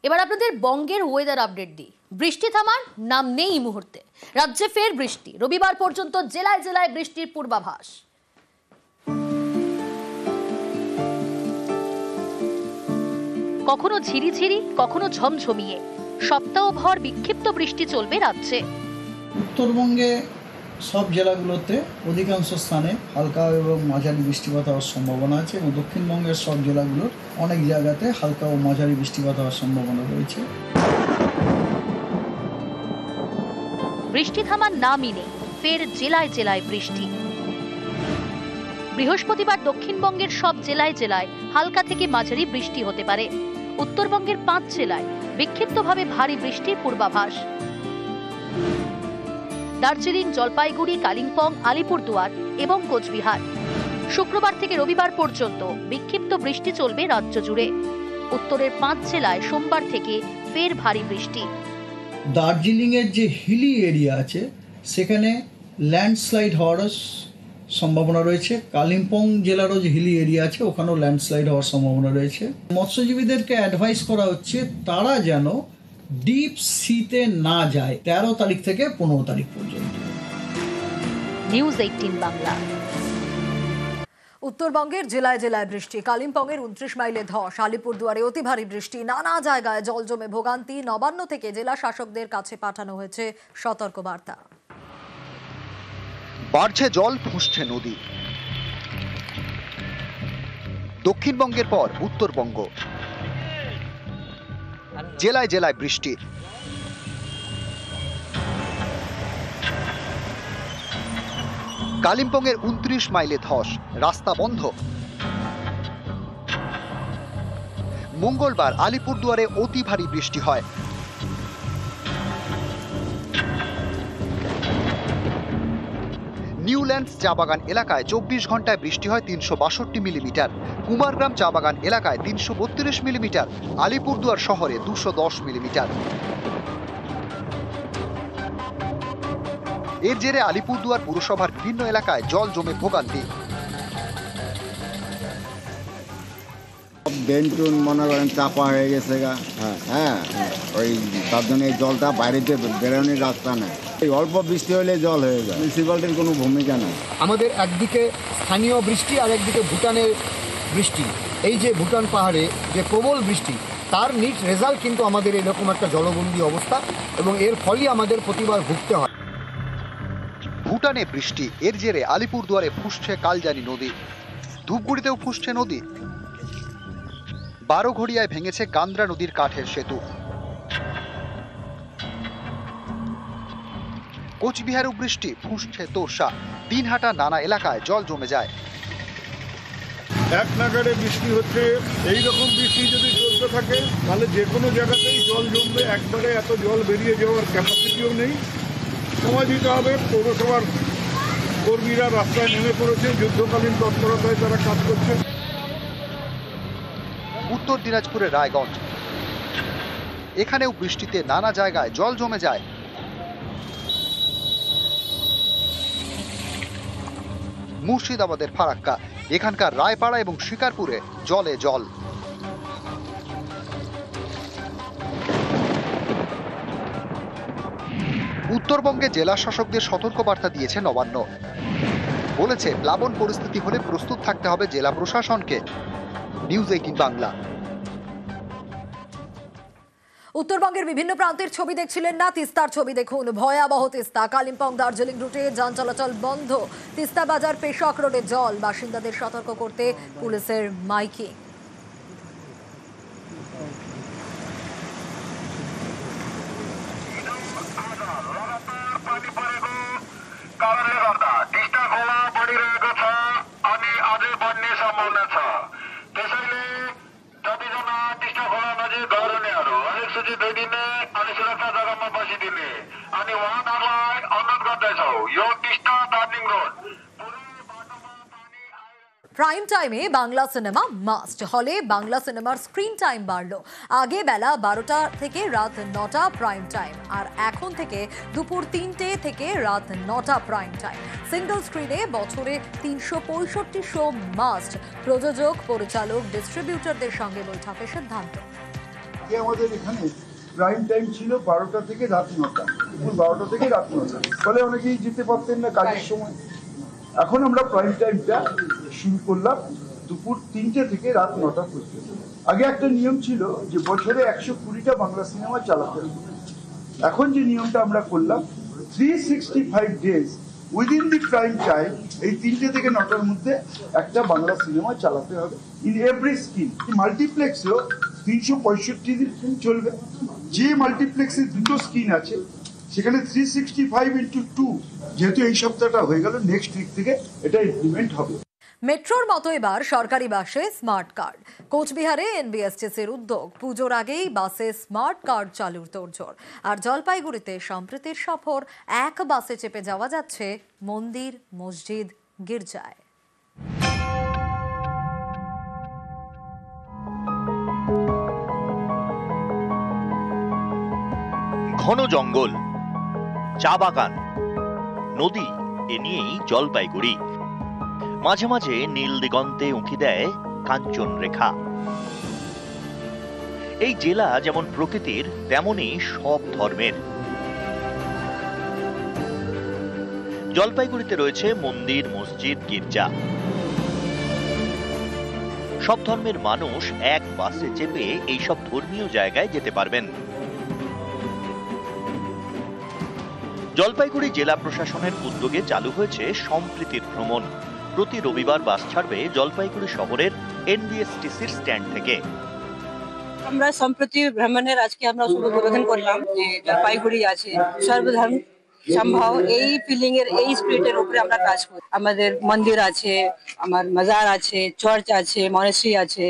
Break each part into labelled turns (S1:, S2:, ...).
S1: এবার আপনাদের বঙ্গের ওয়েদার আপডেট দিই। বৃষ্টি থামার নাম নেই এই মুহূর্তে। রাজ্যে ফের বৃষ্টি, রবিবার পর্যন্ত জেলায় জেলায় বৃষ্টির পূর্বাভাস। কখনো ঝিরিঝিরি, কখনো ঝমঝমিয়ে সপ্তাহভর বিক্ষিপ্ত বৃষ্টি চলবে রাজ্যে।
S2: উত্তরবঙ্গে সব জেলাগুলোতে অধিকাংশ স্থানে হালকা এবং মাঝারি বৃষ্টিপাত হওয়ার সম্ভাবনা আছে এবং দক্ষিণবঙ্গের সব জেলাগুলোর অনেক জায়গাতে হালকা ও মাঝারি বৃষ্টিপাত হওয়ার সম্ভাবনা রয়েছে।
S1: বৃষ্টি থামার নামই নেই, ফের জেলায় জেলায় বৃষ্টি। বৃহস্পতিবার দক্ষিণবঙ্গের সব জেলায় জেলায় হালকা থেকে মাঝারি বৃষ্টি হতে পারে। উত্তরবঙ্গের 5 জেলায় বিক্ষিপ্তভাবে ভারী বৃষ্টির পূর্বাভাস। দার্জিলিং, জলপাইগুড়ি, কালিম্পং, আলিপুরদুয়ার এবং কোচবিহার। শুক্রবার থেকে রবিবার পর্যন্ত বিক্ষিপ্ত বৃষ্টি চলবে রাজ্য জুড়ে। উত্তরের 5 জেলায় সোমবার থেকে ফের ভারী বৃষ্টি।
S2: দার্জিলিংয়ের যে হিলি এরিয়া আছে সেখানে ল্যান্ডস্লাইড হওয়ার সম্ভাবনা রয়েছে। কালিম্পং জেলারও যে হিলি এরিয়া আছে ওখানেও ল্যান্ডস্লাইড হওয়ার সম্ভাবনা রয়েছে। মৎস্যজীবীদেরকে অ্যাডভাইস করা হচ্ছে তারা যেন ডিপ সিতে না যায় 13 তারিখ থেকে 15 তারিখ পর্যন্ত।
S1: নিউজ 18 বাংলা।
S3: উত্তরবঙ্গের জেলায় জেলায় বৃষ্টি, কালিম্পংয়ের 29 মাইলে ধস, আলিপুরদুয়ারে অতি ভারী বৃষ্টি, নানা জায়গায় জল জমে ভোগান্তি। নবান্ন থেকে জেলা শাসকদের কাছে পাঠানো হয়েছে সতর্ক বার্তা।
S4: বাড়ছে জল, ফুঁসছে নদী। দক্ষিণবঙ্গের পর উত্তরবঙ্গ, জেলায় জেলায় বৃষ্টি। কালিম্পংয়ের 29 মাইলে ধস, রাস্তা বন্ধ। মঙ্গলবার আলিপুরদুয়ারে অতি ভারী বৃষ্টি হয়। নিউল্যান্ডস চা বাগান এলাকায় 24 ঘন্টায় বৃষ্টি হয় 362 মিলিমিটার। কুমারগ্রাম চা বাগান এলাকায় 332 মিলিমিটার। আলিপুরদুয়ার শহরে 210 মিলিমিটার। এর জেরে আলিপুরদুয়ার পুরসভার বিভিন্ন এলাকায় জল জমে ভোগান্তি।
S5: বেন্টুন মনে করেন চাপা হয়ে গেছে গা, হ্যাঁ ওই তার জন্য এই জলটা বাইরেতে বেরোনোর রাস্তা নেই। এই অল্প বৃষ্টি হলে জল হয়ে যায়, মিউনিসিপ্যালিটির কোনো ভূমিকা নেই।
S6: আমাদের একদিকে স্থানীয় বৃষ্টি আর একদিকে ভুটানের বৃষ্টি, এই যে ভুটান পাহাড়ে যে প্রবল বৃষ্টি তার নিট রেজাল্ট কিন্তু আমাদের এরকম একটা জলবন্দী অবস্থা এবং এর ফলই আমাদের প্রতিবার ভুগতে হয়।
S4: ভুটানে বৃষ্টি, এর জেরে আলিপুরদুয়ারে ফুঁসছে কালজানি নদী। ধূপগুড়িতেও ফুঁসছে নদী। 12ঘড়িয়ায় ভেঙেছে গান্দ্রা নদীর কাঠের সেতু। কোচবিহারেও বৃষ্টি, ফুঁসছে তোর্ষা। দিনহাটা নানা এলাকায় জল জমে যায়।
S7: এক নাগাড়ে বৃষ্টি হচ্ছে। এইরকম বৃষ্টি যদি চলতে থাকে তাহলে যে কোনো জায়গাতেই জল জমবে। একবারে এত জল বেরিয়ে যাওয়ার ক্যাপাসিটিও নেই। সময় দিতে হবে। পৌরসভার কর্মীরা রাস্তায় নেমে পড়েছে, যুদ্ধকালীন তৎপরতায় তারা কাজ করছে।
S4: উত্তর দিনাজপুরের রায়গঞ্জ, এখানেও বৃষ্টিতে নানা জায়গায় জল জমে যায়। মুর্শিদাবাদের ফারাক্কা, এখানকার রায়পাড়া এবং শিকারপুরে জলে জল। উত্তরবঙ্গে জেলা শাসকদের সতর্কবার্তা দিয়েছে নবান্ন। বলেছে প্লাবন পরিস্থিতি হলে প্রস্তুত থাকতে হবে জেলা প্রশাসনকে। নিউজ 18 বাংলা।
S3: উত্তরবঙ্গের বিভিন্ন প্রান্তের ছবি দেখছিলেন না? তিস্তার ছবি দেখুন। ভয়াবহ তিস্তা। কালিম্পং দার্জিলিং রুটে যান চলাচল বন্ধ। তিস্তা বাজার পেশক রোডে জল। বাসিন্দাদের সতর্ক করতে পুলিশের মাইকিং। প্রাইম টাইমে বাংলা সিনেমা মাস্ট। হলে বাংলা সিনেমার স্ক্রিন টাইম বাড়লো। আগে বেলা 12টা থেকে রাত 9টা প্রাইম টাইম, আর এখন থেকে দুপুর 3টে থেকে রাত 9টা প্রাইম টাইম। সিঙ্গল স্ক্রিনে বছরে 365 শো মাস্ট। প্রযোজক, পরিচালক, ডিস্ট্রিবিউটরদের সঙ্গে বৈঠকে সিদ্ধান্ত।
S8: আগে আমাদের এখানে প্রাইম টাইম ছিল 12টা থেকে রাত 9টা, দুপুর 12টা থেকে রাত 9টা, ফলে অনেকেই যেতে পারতেন না কাজের সময়। এখন আমরা প্রাইম টাইমটা শুরু করলাম দুপুর 3টে থেকে রাত 9টা পর্যন্ত। আগে একটা নিয়ম ছিল যে বছরে 120টা বাংলা সিনেমা চালাতে হবে। এখন যে নিয়মটা আমরা করলাম 365 days within the prime time, এই 3টে থেকে 9টার মধ্যে একটা বাংলা সিনেমা চালাতে হবে ইন এভরি স্ক্রিন। মাল্টিপ্লেক্সেও 365 দিন চলবে। যে মাল্টিপ্লেক্সে 2টো স্ক্রিন আছে সেখানে 365 × 2, যেহেতু এই সপ্তাহটা হয়ে গেল, নেক্সট উইক থেকে এটা ইমপ্লিমেন্ট হবে।
S3: মেট্রোর মতো এবার সরকারি বাসে স্মার্ট কার্ড। কোচবিহারে এনবিএসটিসির উদ্যোগ, পুজোর আগেই বাসে স্মার্ট কার্ড চালুর তোড়জোড়। আর জলপাইগুড়িতে সম্প্রীতির সফর, এক বাসে চেপে যাওয়া যাচ্ছে মন্দির, মসজিদ, গির্জায়।
S9: ঘন জঙ্গল, চা বাগান, নদী, এ নিয়েই জলপাইগুড়ি। মাঝে মাঝে নীল দিগন্তে উঁকি দেয় কাঞ্চন রেখা। এই জেলা যেমন প্রকৃতির তেমনি সব ধর্মের। জলপাইগুড়িতে রয়েছে মন্দির, মসজিদ, গির্জা। সব ধর্মের মানুষ এক বাসে চেপে এইসব ধর্মীয় জায়গায় যেতে পারবেন। জলপাইগুড়ি জেলা প্রশাসনের উদ্যোগে চালু হয়েছে সম্প্রীতির ভ্রমণ। প্রতি রবিবার বাস ছাড়বে জলপাইগুড়ি শহরের এনবিএসটিসির স্ট্যান্ড থেকে।
S10: আমরা সম্প্রতি ভ্রমণের আজকে আমরা শুভ উদ্বোধন করলাম যে জলপাইগুড়ি আছে সর্বধর্ম সম্ভব, এই ফিলিং এর, এই স্পিরিটের উপরে আমরা কাজ করি। আমাদের মন্দির আছে, আমার মাজার আছে, চার্চ আছে, মনেস্ট্রি আছে,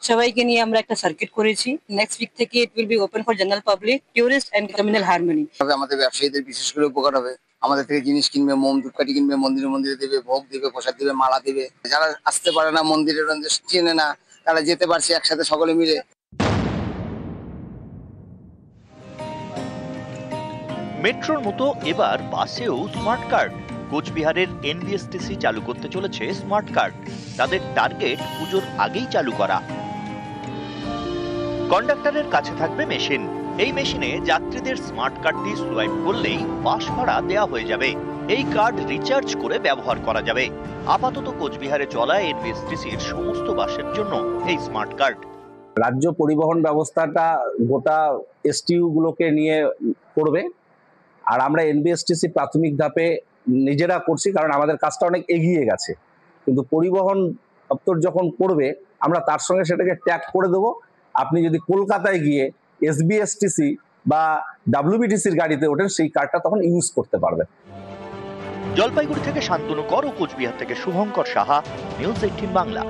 S10: সবাইকে নিয়ে আমরা একটা সার্কিট করেছি। নেক্সট উইক থেকে it will be open for general public, tourist and communal harmony.
S5: আমাদের ব্যবসায়ীদের বিশেষ করে উপকার হবে। আমাদের থেকে জিনিস কিনবে, মোম ধূপকাঠি কিনবে, মন্দিরে মন্দিরে দেবে, ভোগ দেবে, প্রসাদ দেবে, মালা দেবে। যারা আসতে পারে না, মন্দিরের চেনে না, তারা যেতে পারছে একসাথে সকলে মিলে।
S9: মেট্রোর মতো এবার বাসেও স্মার্ট কার্ড। কোচবিহারের এনবিএসটিসি চালু করতে চলেছে স্মার্ট কার্ড। তাদের টার্গেট পুজোর আগেই চালু করা। কন্ডাক্টরের কাছে থাকবে মেশিন। এই মেশিনে যাত্রীদের স্মার্ট কার্ডটি সোয়াইপ করলেই বাস ভাড়া দেওয়া হয়ে যাবে। এই কার্ড রিচার্জ করে ব্যবহার করা যাবে। আপাতত কোচবিহারে চলা এনবিএসটিসির সমস্ত বাসের জন্য এই স্মার্ট কার্ড।
S11: রাজ্য পরিবহন ব্যবস্থাটা গোটা এসটিইউ গুলোকে নিয়ে করবে, আর আমরা এনবিএসটিসি প্রাথমিক ধাপে নিজেরা করছি, কারণ আমাদের কাজটা অনেক এগিয়ে গেছে। কিন্তু পরিবহন দপ্তর যখন করবে, আমরা তার সঙ্গে সেটাকে ট্যাগ করে দেবো। আপনি যদি কলকাতায় গিয়ে এসবিএসটিসি বা ডাব্লিউবিটিসির গাড়িতে ওঠেন, সেই কার্ডটা তখন ইউজ করতে পারবেন।
S9: জলপাইগুড়ি থেকে শান্তনু কর ও কোচবিহার থেকে শুভঙ্কর সাহা, নিউজ 18 বাংলা।